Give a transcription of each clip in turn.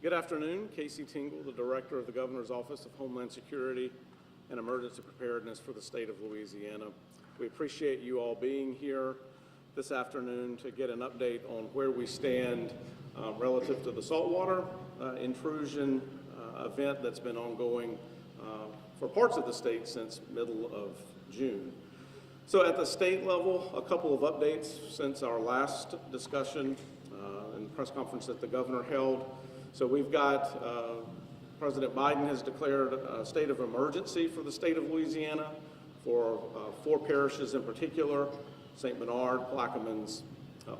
Good afternoon. Casey Tingle, the Director of the Governor's Office of Homeland Security and Emergency Preparedness for the state of Louisiana. We appreciate you all being here this afternoon to get an update on where we stand relative to the saltwater intrusion event that's been ongoing for parts of the state since middle of June. So at the state level, a couple of updates since our last discussion and press conference that the governor held. So we've got President Biden has declared a state of emergency for the state of Louisiana for 4 parishes in particular: St. Bernard, Plaquemines,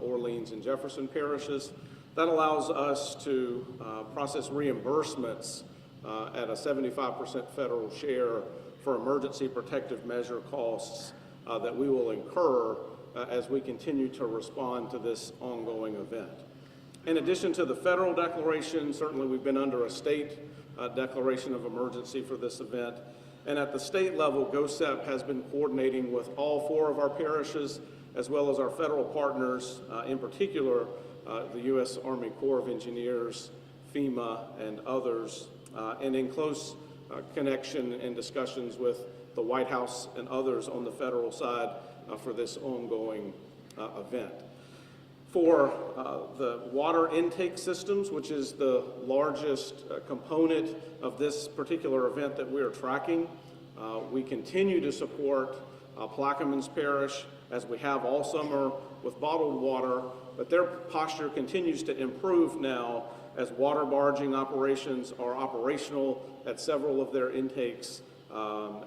Orleans, and Jefferson parishes. That allows us to process reimbursements at a 75% federal share for emergency protective measure costs that we will incur as we continue to respond to this ongoing event. In addition to the federal declaration, certainly we've been under a state declaration of emergency for this event. And at the state level, GOHSEP has been coordinating with all 4 of our parishes, as well as our federal partners, in particular the U.S. Army Corps of Engineers, FEMA, and others, and in close connection and discussions with the White House and others on the federal side for this ongoing event. For the water intake systems, which is the largest component of this particular event that we are tracking, we continue to support Plaquemines Parish, as we have all summer, with bottled water, but their posture continues to improve now as water barging operations are operational at several of their intakes,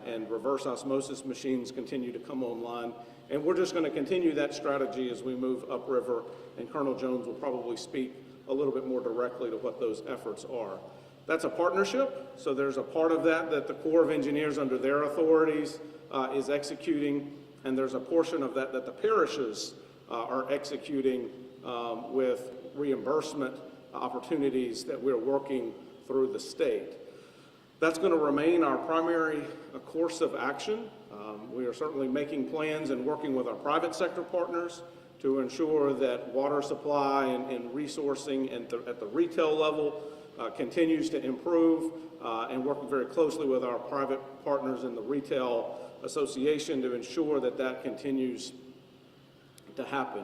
and reverse osmosis machines continue to come online. And we're just going to continue that strategy as we move upriver, and Colonel Jones will probably speak a little bit more directly to what those efforts are. That's a partnership, so there's a part of that that the Corps of Engineers under their authorities is executing, and there's a portion of that that the parishes are executing with reimbursement opportunities that we're working through the state. That's going to remain our primary course of action. We are certainly making plans and working with our private sector partners to ensure that water supply and resourcing at the retail level continues to improve, and working very closely with our private partners in the retail association to ensure that that continues to happen.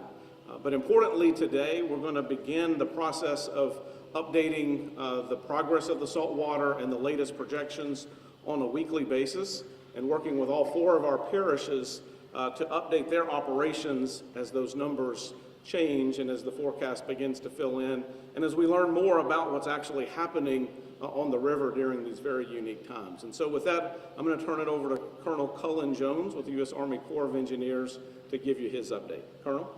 But importantly today, we're going to begin the process of updating the progress of the saltwater and the latest projections on a weekly basis, and working with all 4 of our parishes to update their operations as those numbers change and as the forecast begins to fill in, and as we learn more about what's actually happening on the river during these very unique times. And so with that, I'm going to turn it over to Colonel Cullen Jones with the U.S. Army Corps of Engineers to give you his update. Colonel?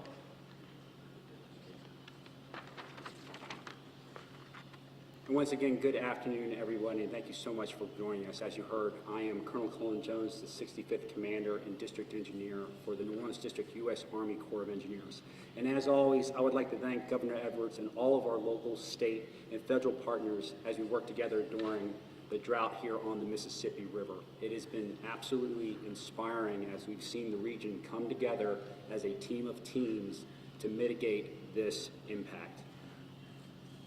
Once again, good afternoon, everyone, and thank you so much for joining us. As you heard, I am Colonel Cullen Jones, the 65th Commander and District Engineer for the Orleans District U.S. Army Corps of Engineers. And as always, I would like to thank Governor Edwards and all of our local, state, and federal partners as we work together during the drought here on the Mississippi River. It has been absolutely inspiring as we've seen the region come together as a team of teams to mitigate this impact.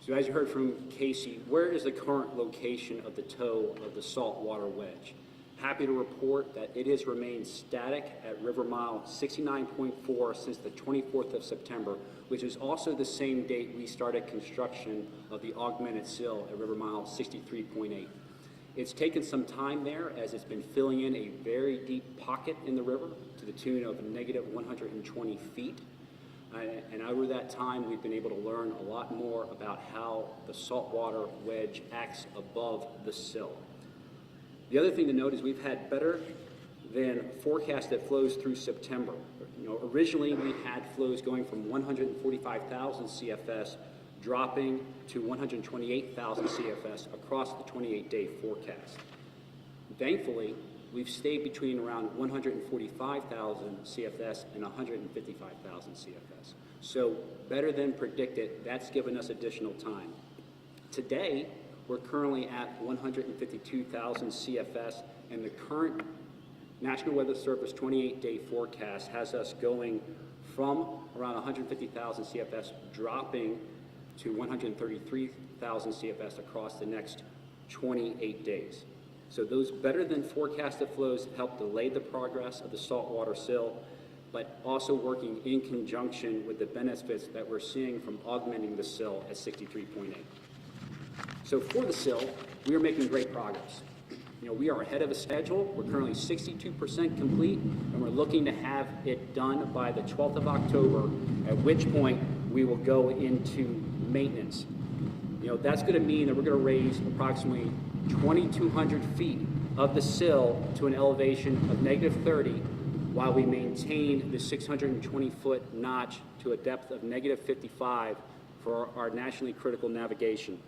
So as you heard from Casey, where is the current location of the toe of the saltwater wedge? Happy to report that it has remained static at river mile 69.4 since the 24th of September, which is also the same date we started construction of the augmented sill at river mile 63.8. It's taken some time there as it's been filling in a very deep pocket in the river to the tune of negative 120 feet. And over that time, we've been able to learn a lot more about how the saltwater wedge acts above the sill. The other thing to note is we've had better than forecast that flows through September. Originally we had flows going from 145,000 CFS dropping to 128,000 CFS across the 28-day forecast. Thankfully, we've stayed between around 145,000 CFS and 155,000 CFS. So better than predicted, that's given us additional time. Today, we're currently at 152,000 CFS, and the current National Weather Service 28-day forecast has us going from around 150,000 CFS, dropping to 133,000 CFS across the next 28 days. So those better than forecasted flows help delay the progress of the saltwater sill, but also working in conjunction with the benefits that we're seeing from augmenting the sill at 63.8. So for the sill, we are making great progress. We are ahead of a schedule. We're currently 62% complete, and we're looking to have it done by the 12th of October, at which point we will go into maintenance. That's going to mean that we're going to raise approximately 2,200 feet of the sill to an elevation of -30, while we maintain the 620-foot notch to a depth of -55 for our nationally critical navigation.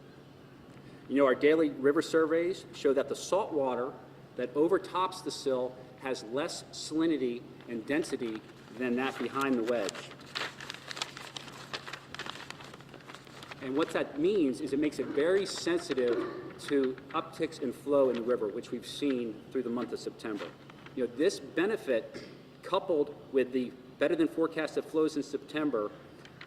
Our daily river surveys show that the salt water that overtops the sill has less salinity and density than that behind the wedge. And what that means is it makes it very sensitive to upticks in flow in the river, which we've seen through the month of September. This benefit, coupled with the better than forecasted flows in September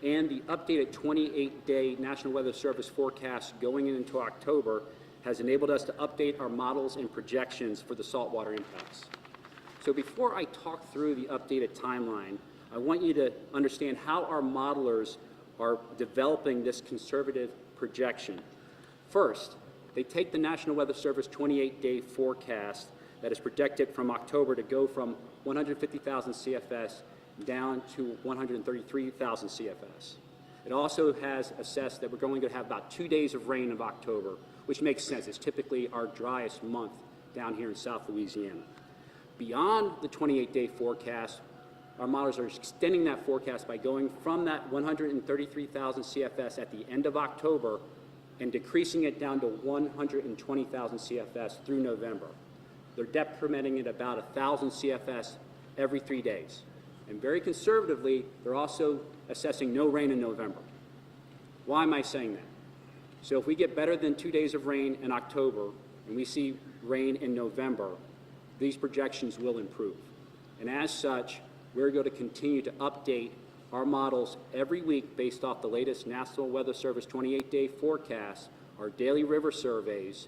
and the updated 28-day National Weather Service forecast going into October, has enabled us to update our models and projections for the saltwater impacts. So before I talk through the updated timeline, I want you to understand how our modelers are developing this conservative projection. First, they take the National Weather Service 28-day forecast that is projected from October to go from 150,000 CFS down to 133,000 CFS. It also has assessed that we're going to have about 2 days of rain in October, which makes sense. It's typically our driest month down here in South Louisiana. Beyond the 28-day forecast, our modelers are extending that forecast by going from that 133,000 CFS at the end of October and decreasing it down to 120,000 CFS through November. They're depth permitting at about 1,000 CFS every 3 days. And very conservatively, they're also assessing no rain in November. Why am I saying that? So if we get better than 2 days of rain in October and we see rain in November, these projections will improve. And as such, we're going to continue to update our models every week based off the latest National Weather Service 28-day forecast, our daily river surveys,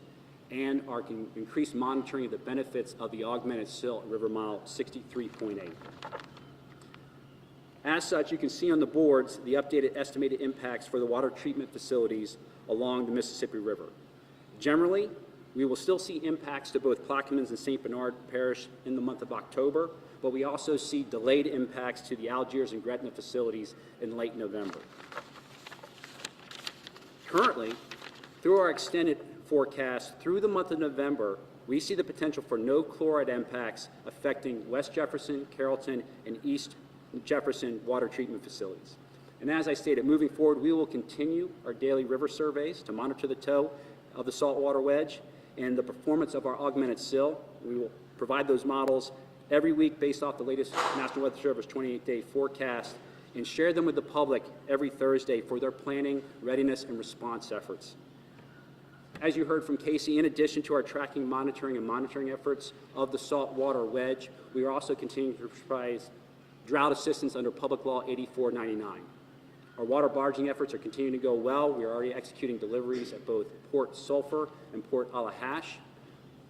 and our increased monitoring of the benefits of the augmented sill at River Mile 63.8. As such, you can see on the boards the updated estimated impacts for the water treatment facilities along the Mississippi River. Generally, we will still see impacts to both Plaquemines and St. Bernard Parish in the month of October, but we also see delayed impacts to the Algiers and Gretna facilities in late November. Currently, through our extended forecast through the month of November, we see the potential for no chloride impacts affecting West Jefferson, Carrollton, and East Jefferson water treatment facilities. And as I stated, moving forward, we will continue our daily river surveys to monitor the toe of the saltwater wedge and the performance of our augmented sill. We will provide those models every week based off the latest National Weather Service 28-day forecast and share them with the public every Thursday for their planning, readiness, and response efforts. As you heard from Casey, in addition to our tracking, monitoring, and monitoring efforts of the saltwater wedge, we are also continuing to provide drought assistance under Public Law 8499. Our water barging efforts are continuing to go well. We are already executing deliveries at both Port Sulphur and Port Allahash.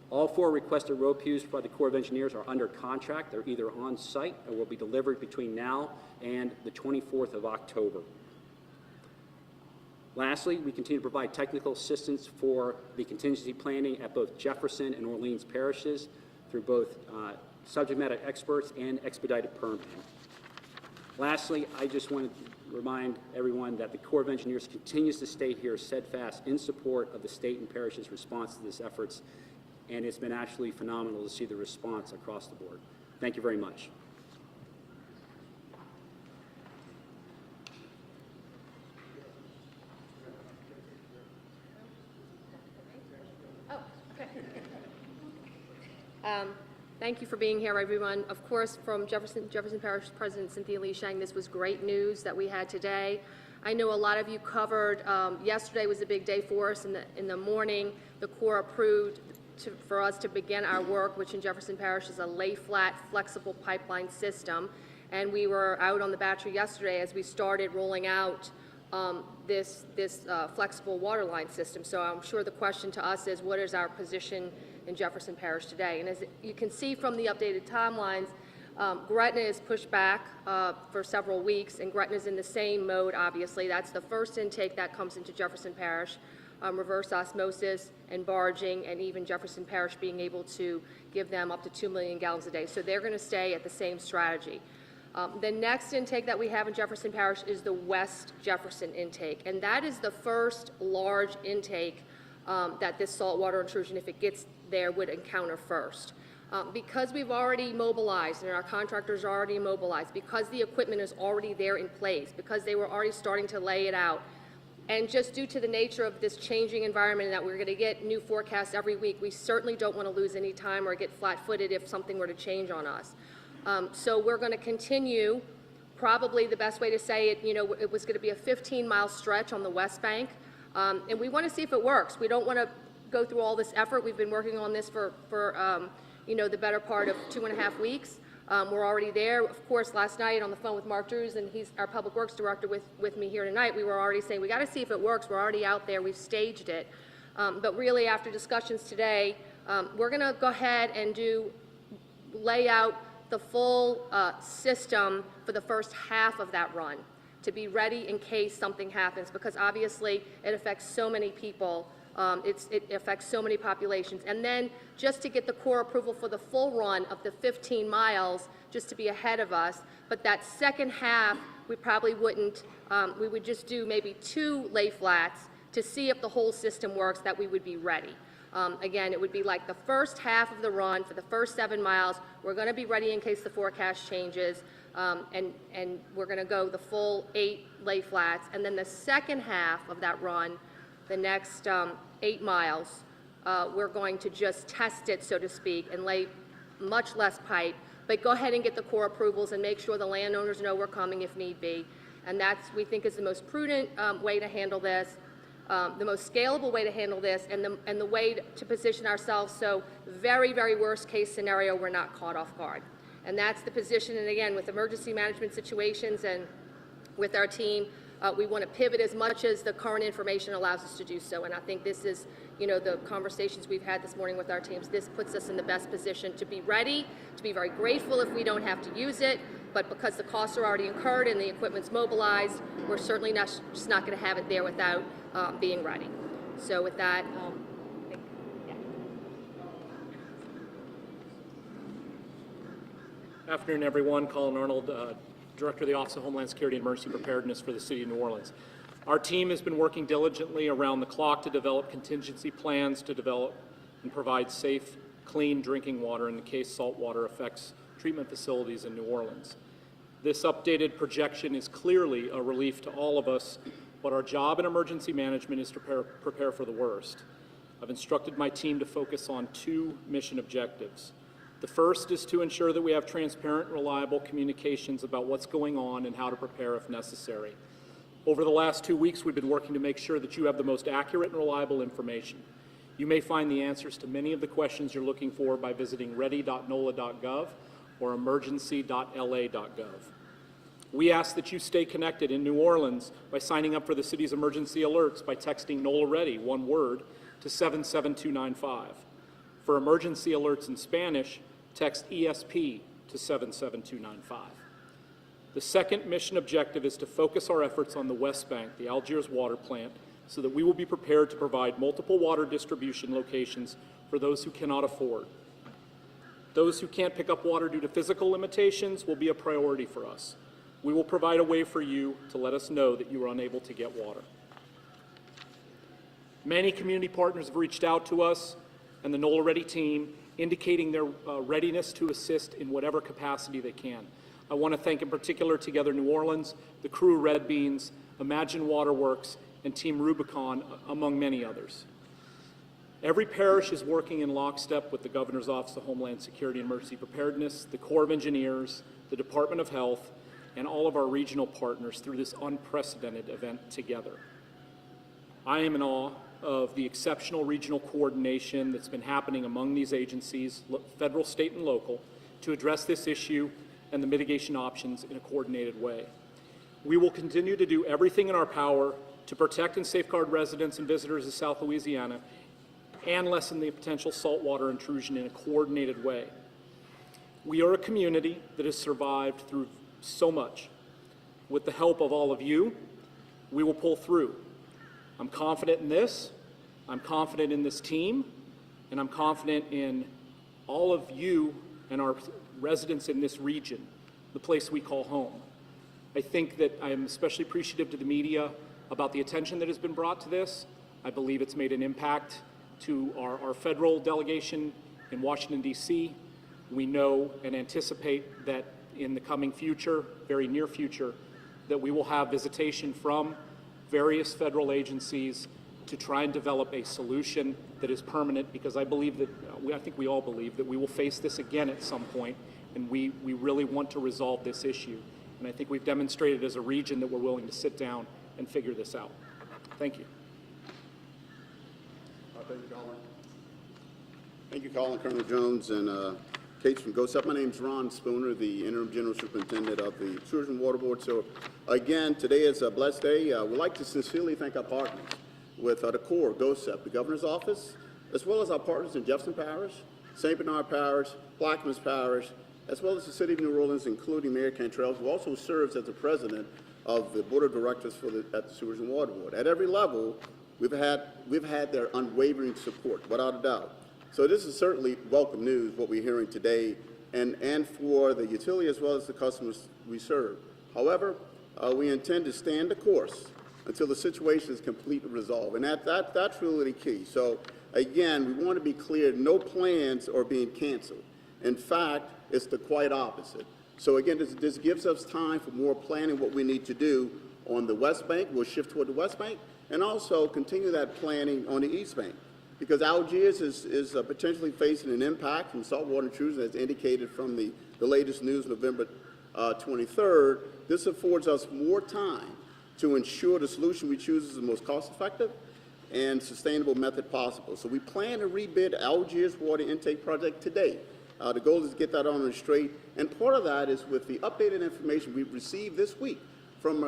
All 4 requested road pews by the Corps of Engineers are under contract. They're either on site or will be delivered between now and the 24th of October. Lastly, we continue to provide technical assistance for the contingency planning at both Jefferson and Orleans parishes through both subject matter experts and expedited permitting. Lastly, I just want to remind everyone that the Corps of Engineers continues to stay here steadfast in support of the state and parishes' response to these efforts, and it's been actually phenomenal to see the response across the board. Thank you very much. Thank you for being here, everyone. Of course, from Jefferson Parish President Cynthia Lee Shang, this was great news that we had today. I know a lot of you covered, yesterday was a big day for us. In the morning, the Corps approved for us to begin our work, which in Jefferson Parish is a lay-flat, flexible pipeline system. And we were out on the Battery yesterday as we started rolling out this flexible water line system. So I'm sure the question to us is, what is our position in Jefferson Parish today? And as you can see from the updated timelines, Gretna is pushed back for several weeks, and Gretna is in the same mode, obviously. That's the first intake that comes into Jefferson Parish, reverse osmosis and barging, and even Jefferson Parish being able to give them up to 2 million gallons a day. So they're going to stay at the same strategy. The next intake that we have in Jefferson Parish is the West Jefferson intake, and that is the first large intake that this saltwater intrusion, if it gets there, would encounter first. Because we've already mobilized and our contractors are already mobilized, because the equipment is already there in place, because they were already starting to lay it out, and just due to the nature of this changing environment and that we're going to get new forecasts every week, we certainly don't want to lose any time or get flat-footed if something were to change on us. So we're going to continue, probably the best way to say it, it was going to be a 15-mile stretch on the West Bank, and we want to see if it works. We don't want to go through all this effort. We've been working on this for the better part of 2.5 weeks. We're already there. Of course, last night on the phone with Mark Drews, and he's our Public Works Director with me here tonight, we were already saying, we got to see if it works. We're already out there. We've staged it. But really, after discussions today, we're going to go ahead and lay out the full system for the first half of that run to be ready in case something happens, because obviously it affects so many people. It affects so many populations. And then just to get the Corps approval for the full run of the 15 miles, just to be ahead of us. But that second half, we probably wouldn't, we would just do maybe 2 lay flats to see if the whole system works, that we would be ready. Again, it would be like the first half of the run for the first 7 miles. We're going to be ready in case the forecast changes, and we're going to go the full 8 lay flats. And then the second half of that run, the next 8 miles, we're going to just test it, so to speak, and lay much less pipe, but go ahead and get the Corps approvals and make sure the landowners know we're coming if need be. And that's, we think, is the most prudent way to handle this, the most scalable way to handle this, and the way to position ourselves so very, very worst case scenario, we're not caught off guard. And that's the position, and again, with emergency management situations and with our team, we want to pivot as much as the current information allows us to do so. And I think this is, the conversations we've had this morning with our teams, this puts us in the best position to be ready, to be very grateful if we don't have to use it, but because the costs are already incurred and the equipment's mobilized, we're certainly just not going to have it there without being ready. So with that, Afternoon, everyone. Colin Arnold, Director of the Office of Homeland Security and Emergency Preparedness for the City of New Orleans. Our team has been working diligently around the clock to develop contingency plans to develop and provide safe, clean drinking water in the case salt water affects treatment facilities in New Orleans. This updated projection is clearly a relief to all of us, but our job in emergency management is to prepare for the worst. I've instructed my team to focus on 2 mission objectives. The first is to ensure that we have transparent, reliable communications about what's going on and how to prepare if necessary. Over the last 2 weeks, we've been working to make sure that you have the most accurate and reliable information. You may find the answers to many of the questions you're looking for by visiting ready.nola.gov or emergency.la.gov. We ask that you stay connected in New Orleans by signing up for the city's emergency alerts by texting NOLA READY, one word, to 77295. For emergency alerts in Spanish, text ESP to 77295. The second mission objective is to focus our efforts on the West Bank, the Algiers water plant, so that we will be prepared to provide multiple water distribution locations for those who cannot afford. Those who can't pick up water due to physical limitations will be a priority for us. We will provide a way for you to let us know that you are unable to get water. Many community partners have reached out to us and the NOLA READY team, indicating their readiness to assist in whatever capacity they can. I want to thank in particular Together New Orleans, the crew Red Beans, Imagine Waterworks, and Team Rubicon, among many others. Every parish is working in lockstep with the Governor's Office of Homeland Security and Emergency Preparedness, the Corps of Engineers, the Department of Health, and all of our regional partners through this unprecedented event together. I am in awe of the exceptional regional coordination that's been happening among these agencies, federal, state, and local, to address this issue and the mitigation options in a coordinated way. We will continue to do everything in our power to protect and safeguard residents and visitors of South Louisiana and lessen the potential saltwater intrusion in a coordinated way. We are a community that has survived through so much. With the help of all of you, we will pull through. I'm confident in this, I'm confident in this team, and I'm confident in all of you and our residents in this region, the place we call home. I think that I am especially appreciative to the media about the attention that has been brought to this. I believe it's made an impact to our federal delegation in Washington, D.C. We know and anticipate that in the coming future, very near future, that we will have visitation from various federal agencies to try and develop a solution that is permanent, because I believe that, I think we all believe that we will face this again at some point, and we really want to resolve this issue. And I think we've demonstrated as a region that we're willing to sit down and figure this out. Thank you. Thank you, Colin. Thank you, Colin, Colonel Jones, and Kate from GOHSEP. My name is Ron Spooner, the Interim General Superintendent of the Sewage and Water Board. So, again, today is a blessed day. We'd like to sincerely thank our partners with the Corps, GOHSEP, the Governor's Office, as well as our partners in Jefferson Parish, St. Bernard Parish, Plaquemines Parish, as well as the City of New Orleans, including Mayor Cantrell, who also serves as the president of the Board of Directors at the Sewage and Water Board. At every level, we've had their unwavering support, without a doubt. So this is certainly welcome news, what we're hearing today, and for the utility as well as the customers we serve. However, we intend to stand the course until the situation is completely resolved, and that's really the key. So again, we want to be clear, no plans are being canceled. In fact, it's the quite opposite. So again, this gives us time for more planning, what we need to do on the West Bank. We'll shift toward the West Bank, and also continue that planning on the East Bank, because Algiers is potentially facing an impact from saltwater intrusion, as indicated from the latest news, November 23rd. This affords us more time to ensure the solution we choose is the most cost-effective and sustainable method possible. So we plan to rebid Algiers water intake project today. The goal is to get that on the straight, and part of that is with the updated information we've received this week from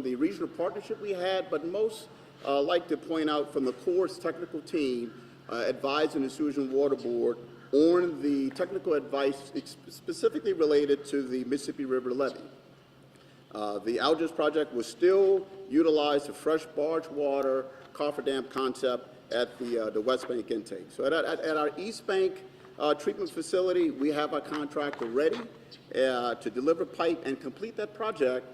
the regional partnership we had, but most like to point out from the Corps' technical team advising the Sewage and Water Board on the technical advice specifically related to the Mississippi River levee. The Algiers project will still utilize the fresh barge water cofferdam concept at the West Bank intake. So at our East Bank treatment facility, we have our contractor ready to deliver pipe and complete that project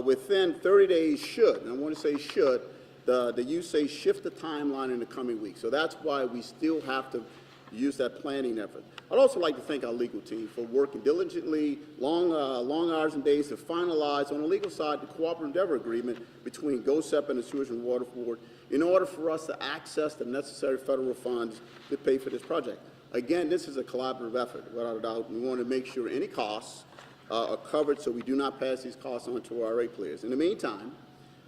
within 30 days should, and I want to say should, the use say shift the timeline in the coming weeks. So that's why we still have to use that planning effort. I'd also like to thank our legal team for working diligently, long hours and days to finalize on the legal side the cooperative endeavor agreement between GOHSEP and the Sewage and Water Board in order for us to access the necessary federal funds to pay for this project. Again, this is a collaborative effort, without a doubt. We want to make sure any costs are covered so we do not pass these costs on to our ratepayers. In the meantime,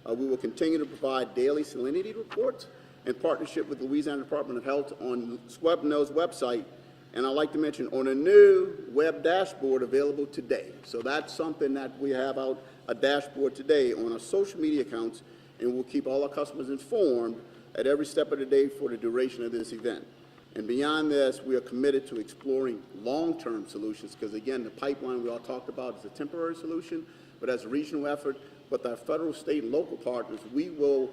we will continue to provide daily salinity reports in partnership with the Louisiana Department of Health on SWEPNO's website, and I'd like to mention on a new web dashboard available today. So that's something that we have out, a dashboard today on our social media accounts, and we'll keep all our customers informed at every step of the day for the duration of this event. And beyond this, we are committed to exploring long-term solutions, because again, the pipeline we all talked about is a temporary solution, but as a regional effort, with our federal, state, and local partners, we will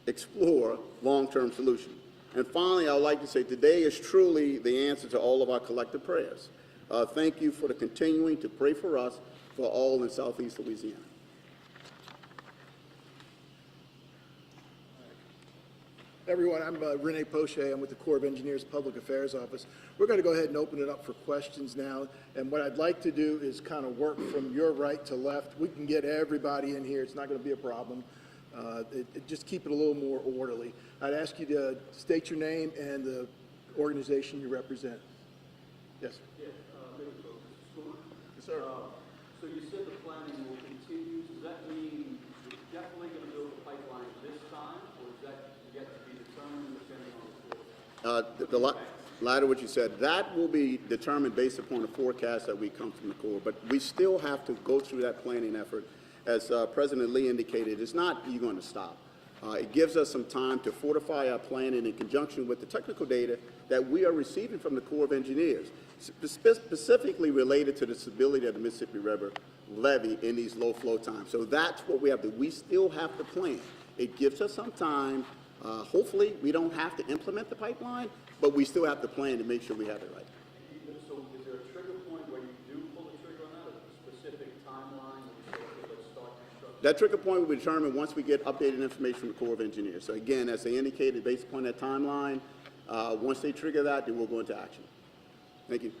explore long-term solutions. And finally, I would like to say today is truly the answer to all of our collective prayers. Thank you for the continuing to pray for us, for all in Southeast Louisiana. Everyone, I'm Renee Poe. I'm with the Corps of Engineers Public Affairs Office. We're going to go ahead and open it up for questions now. And what I'd like to do is kind of work from your right to left. We can get everybody in here. It's not going to be a problem. Just keep it a little more orderly. I'd ask you to state your name and the organization you represent. Yes, sir. Yes, Renee Poe, School. Yes, sir. So you said the planning will continue. Does that mean you're definitely going to build a pipeline this time, or is that yet to be determined depending on the course? latter what you said, that will be determined based upon the forecast that we come from the Corps. But we still have to go through that planning effort. As President Lee indicated, it's not you're going to stop. It gives us some time to fortify our planning in conjunction with the technical data that we are receiving from the Corps of Engineers, specifically related to the stability of the Mississippi River levee in these low flow times. So that's what we have to, we still have to plan. It gives us some time. Hopefully, we don't have to implement the pipeline, but we still have to plan to make sure we have it right. So is there a trigger point where you do pull the trigger on that, a specific timeline when you say, okay, let's start construction? That trigger point will be determined once we get updated information from the Corps of Engineers. So again, as they indicated, based upon that timeline, once they trigger that, then we'll go into action. Thank you.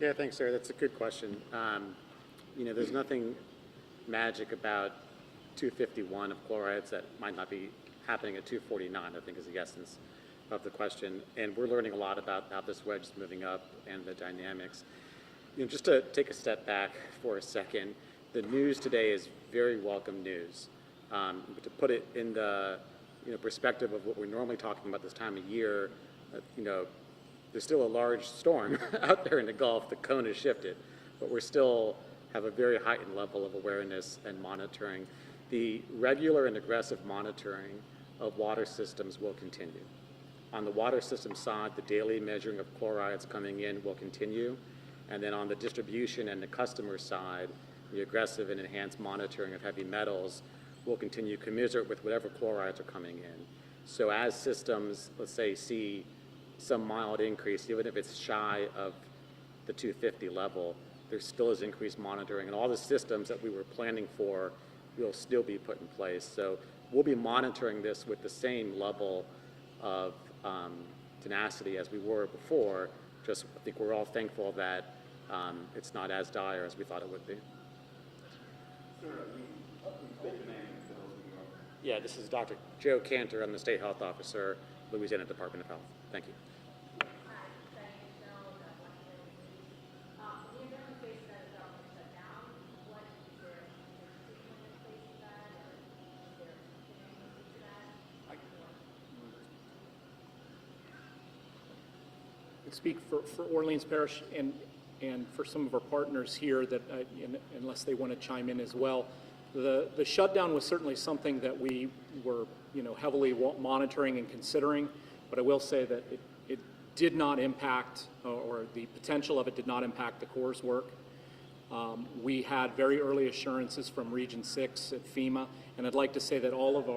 Yeah, thanks, sir. That's a good question. You know, there's nothing magic about 251 of chlorides that might not be happening at 249, I think is the essence of the question. And we're learning a lot about how this wedge is moving up and the dynamics. You know, just to take a step back for a second, the news today is very welcome news. But to put it in the perspective of what we're normally talking about this time of year, there's still a large storm out there in the Gulf. The cone has shifted, but we still have a very heightened level of awareness and monitoring. The regular and aggressive monitoring of water systems will continue. On the water system side, the daily measuring of chlorides coming in will continue. And then on the distribution and the customer side, the aggressive and enhanced monitoring of heavy metals will continue commensurate with whatever chlorides are coming in. So as systems, let's say, see some mild increase, even if it's shy of the 250 level, there still is increased monitoring, and all the systems that we were planning for will still be put in place. So we'll be monitoring this with the same level of tenacity as we were before. Just, I think we're all thankful that it's not as dire as we thought it would be. Yeah, this is Dr. Joe Cantor. I'm the State Health Officer, Louisiana Department of Health. Thank you. Speak for Orleans Parish and for some of our partners here that, unless they want to chime in as well, the shutdown was certainly something that we were, heavily monitoring and considering, but I will say that it did not impact, or the potential of it did not impact the Corps' work. We had very early assurances from Region 6 at FEMA, and I'd like to say that all of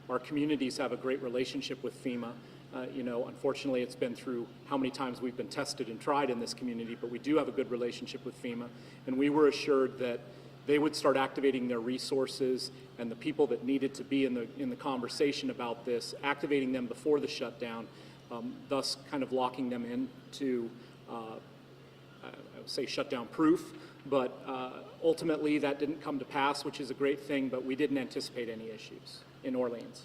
our communities have a great relationship with FEMA. Unfortunately, it's been through how many times we've been tested and tried in this community, but we do have a good relationship with FEMA, and we were assured that they would start activating their resources and the people that needed to be in the conversation about this, activating them before the shutdown, thus kind of locking them into, I would say, shutdown proof. But ultimately, that didn't come to pass, which is a great thing, but we didn't anticipate any issues in Orleans.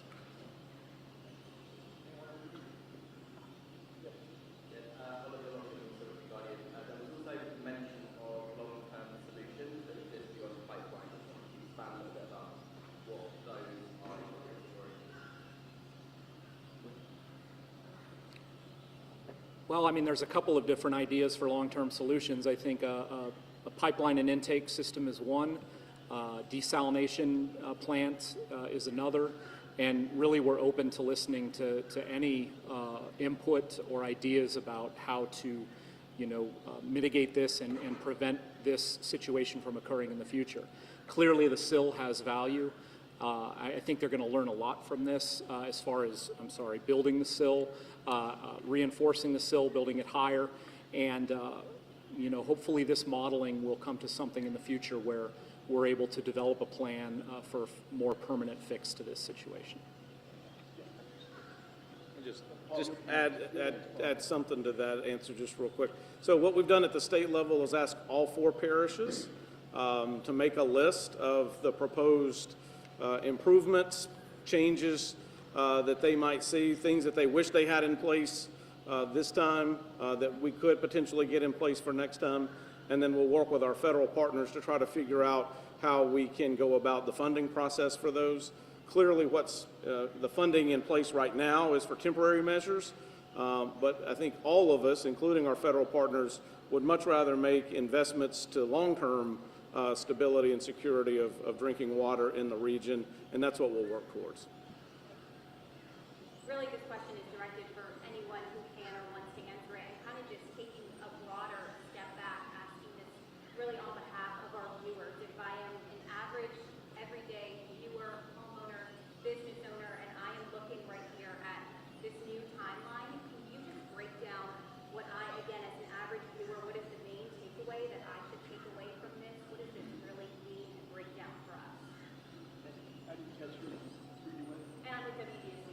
Well, I mean, there's a couple of different ideas for long-term solutions. I think a pipeline and intake system is one. Desalination plant is another. And really, we're open to listening to any input or ideas about how to, mitigate this and prevent this situation from occurring in the future. Clearly, the sill has value. I think they're going to learn a lot from this as far as, building the sill, reinforcing the sill, building it higher, and, hopefully this modeling will come to something in the future where we're able to develop a plan for a more permanent fix to this situation. Just add something to that answer just real quick. So what we've done at the state level is ask all 4 parishes to make a list of the proposed improvements, changes that they might see, things that they wish they had in place this time that we could potentially get in place for next time. And then we'll work with our federal partners to try to figure out how we can go about the funding process for those. Clearly, what's the funding in place right now is for temporary measures, but I think all of us, including our federal partners, would much rather make investments to long-term stability and security of drinking water in the region, and that's what we'll work towards. Really, this question is directed for anyone who can or wants to answer it, and kind of just taking a broader step back, asking this really on behalf of our viewers. If I am an average, everyday viewer, homeowner, business owner, and I am looking right here at this new timeline, can you just break down what I, again, as an average viewer, what is the main takeaway that I should take away from this? What does this really mean and break down for us? And I'm with WDSU.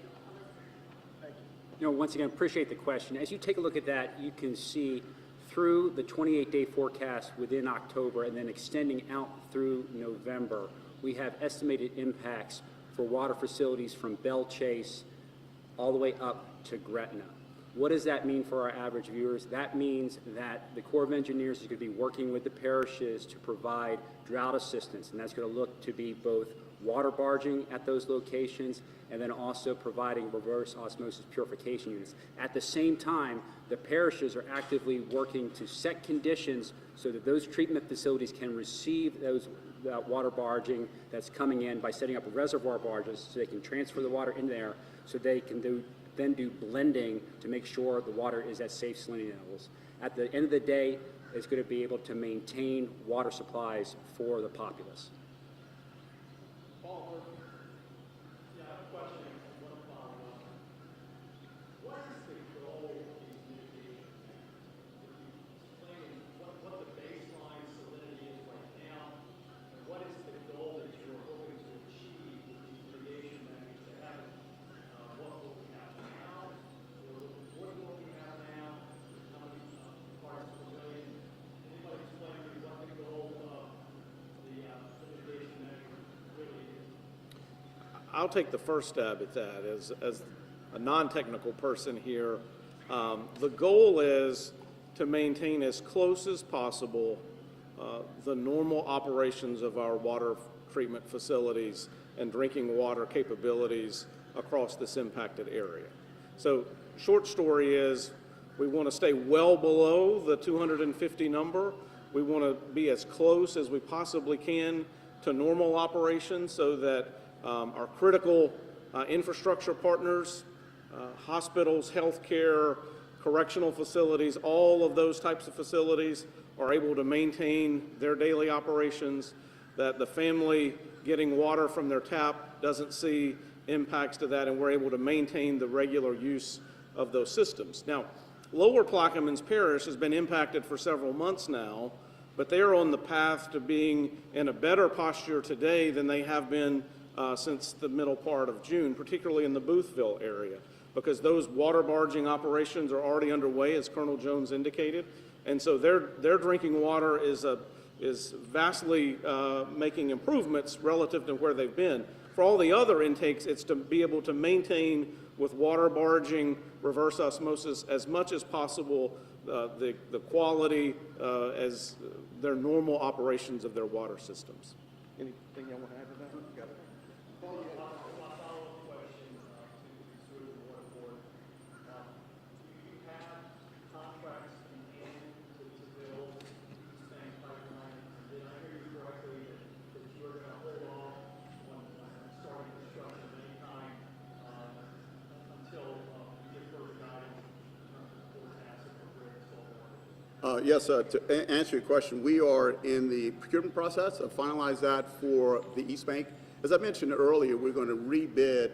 You know, once again, appreciate the question. As you take a look at that, you can see through the 28-day forecast within October and then extending out through November, we have estimated impacts for water facilities from Belle Chase all the way up to Gretna. What does that mean for our average viewers? That means that the Corps of Engineers is going to be working with the parishes to provide drought assistance, and that's going to look to be both water barging at those locations and then also providing reverse osmosis purification units. At the same time, the parishes are actively working to set conditions so that those treatment facilities can receive those water barging that's coming in by setting up reservoir barges so they can transfer the water in there so they can then do blending to make sure the water is at safe salinity levels. At the end of the day, it's going to be able to maintain water supplies for the populace. I'll take the first stab at that as a non-technical person here. The goal is to maintain as close as possible the normal operations of our water treatment facilities and drinking water capabilities across this impacted area. So short story is we want to stay well below the 250 number. We want to be as close as we possibly can to normal operations so that our critical infrastructure partners, hospitals, healthcare, correctional facilities, all of those types of facilities are able to maintain their daily operations, that the family getting water from their tap doesn't see impacts to that, and we're able to maintain the regular use of those systems. Now, Lower Plaquemines Parish has been impacted for several months now, but they are on the path to being in a better posture today than they have been since the middle part of June, particularly in the Boothville area, because those water barging operations are already underway, as Colonel Jones indicated, and so their drinking water is vastly making improvements relative to where they've been. For all the other intakes, it's to be able to maintain with water barging, reverse osmosis, as much as possible the quality as their normal operations of their water systems. Anything you want to add to that? Got it. Yes, to answer your question, we are in the procurement process of finalize that for the East Bank. As I mentioned earlier, we're going to rebid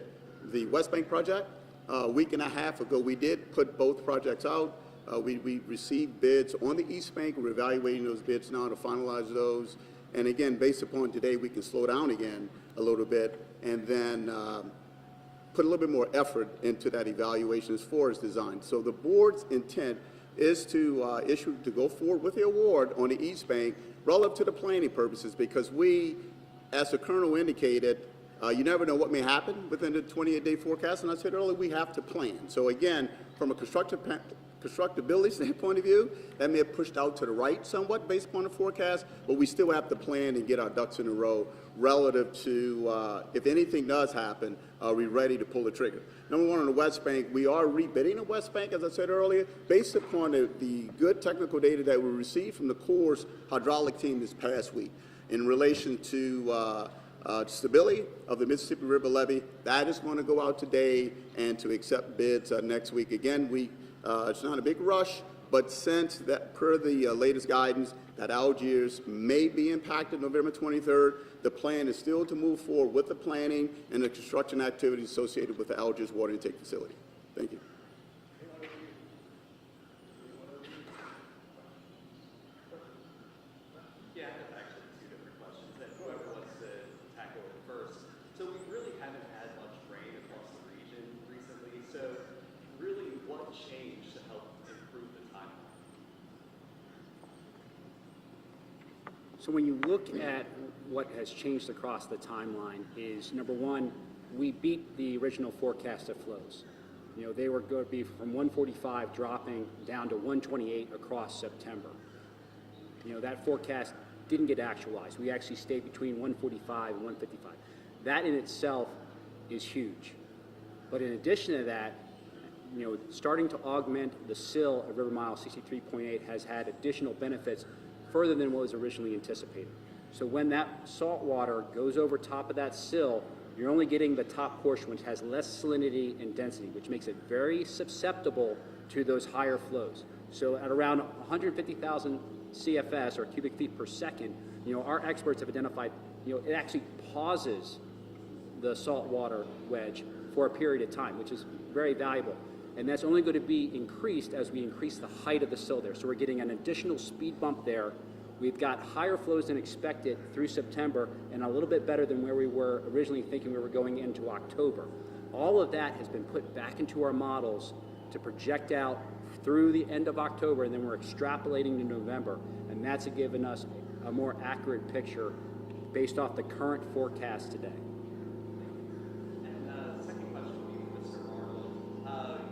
the West Bank project. A week and a half ago, we did put both projects out. We received bids on the East Bank. We're evaluating those bids now to finalize those. And again, based upon today, we can slow down again a little bit and then put a little bit more effort into that evaluation as far as design. So the board's intent is to go forward with the award on the East Bank relative to the planning purposes, because we, as the Colonel indicated, you never know what may happen within the 28-day forecast, and I said earlier, we have to plan. So again, from a constructability standpoint of view, that may have pushed out to the right somewhat based upon the forecast, but we still have to plan and get our ducks in a row relative to, if anything does happen, are we ready to pull the trigger? Number one, on the West Bank, we are rebidding the West Bank, as I said earlier, based upon the good technical data that we received from the Corps' hydraulic team this past week in relation to stability of the Mississippi River levee. That is going to go out today and to accept bids next week. Again, it's not a big rush, but since that per the latest guidance that Algiers may be impacted November 23rd, the plan is still to move forward with the planning and the construction activities associated with the Algiers water intake facility. Thank you. Yeah, I have actually two different questions, and whoever wants to tackle it first. So we really haven't had much rain across the region recently, so really what changed to help improve the timeline? So when you look at what has changed across the timeline is, number one, we beat the original forecast of flows. You know, they were going to be from 145 dropping down to 128 across September. You know, that forecast didn't get actualized. We actually stayed between 145 and 155. That in itself is huge. But in addition to that, you know, starting to augment the sill of River Mile 63.8 has had additional benefits further than what was originally anticipated. So when that salt water goes over top of that sill, you're only getting the top portion, which has less salinity and density, which makes it very susceptible to those higher flows. So at around 150,000 CFS, or cubic feet per second, you know, our experts have identified, you know, it actually pauses the saltwater wedge for a period of time, which is very valuable. And that's only going to be increased as we increase the height of the sill there. So we're getting an additional speed bump there. We've got higher flows than expected through September and a little bit better than where we were originally thinking we were going into October. All of that has been put back into our models to project out through the end of October, and then we're extrapolating to November, and that's given us a more accurate picture based off the current forecast today. And the second question would be for Mr. Arnold.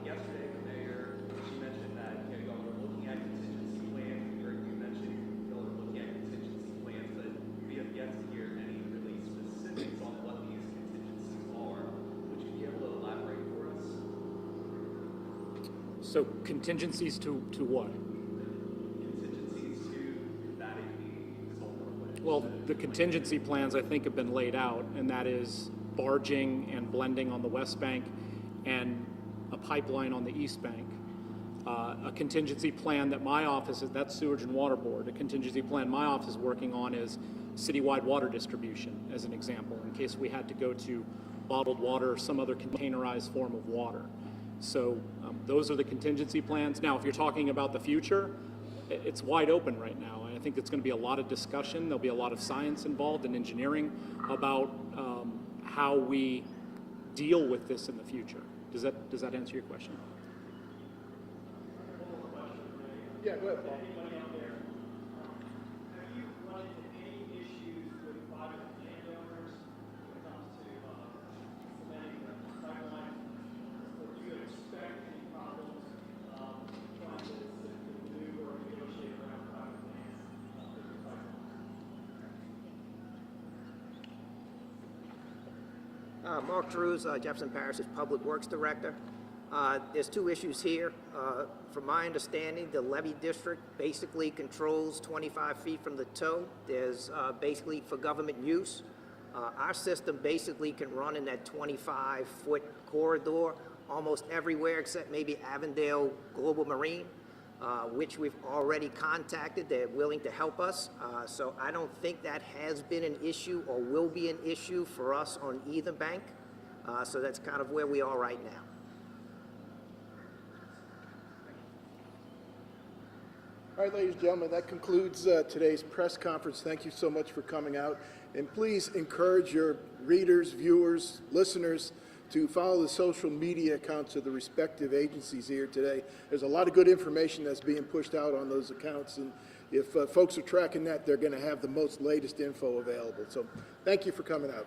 Yesterday, the mayor, she mentioned that y'all were looking at contingency plans. We heard you mention y'all were looking at contingency plans, but we have yet to hear any really specifics on what these contingencies are. Would you be able to elaborate for us? So contingencies to what? Contingencies to combating the saltwater wedge. Well, the contingency plans, I think, have been laid out, and that is barging and blending on the West Bank and a pipeline on the East Bank. A contingency plan that my office, that's Sewage and Water Board, a contingency plan my office is working on is citywide water distribution, as an example, in case we had to go to bottled water or some other containerized form of water. So those are the contingency plans. Now, if you're talking about the future, it's wide open right now. And I think it's going to be a lot of discussion. There'll be a lot of science involved and engineering about how we deal with this in the future. Does that answer your question? Yeah, go ahead, Paul. Mark Drews, Jefferson Parish's Public Works Director. There's two issues here. From my understanding, the levee district basically controls 25 feet from the toe. There's basically for government use. Our system basically can run in that 25-foot corridor almost everywhere except maybe Avondale Global Marine, which we've already contacted. They're willing to help us. So I don't think that has been an issue or will be an issue for us on either bank. So that's kind of where we are right now. All right, ladies and gentlemen, that concludes today's press conference. Thank you so much for coming out. And please encourage your readers, viewers, listeners to follow the social media accounts of the respective agencies here today. There's a lot of good information that's being pushed out on those accounts, and if folks are tracking that, they're going to have the most latest info available. So thank you for coming out.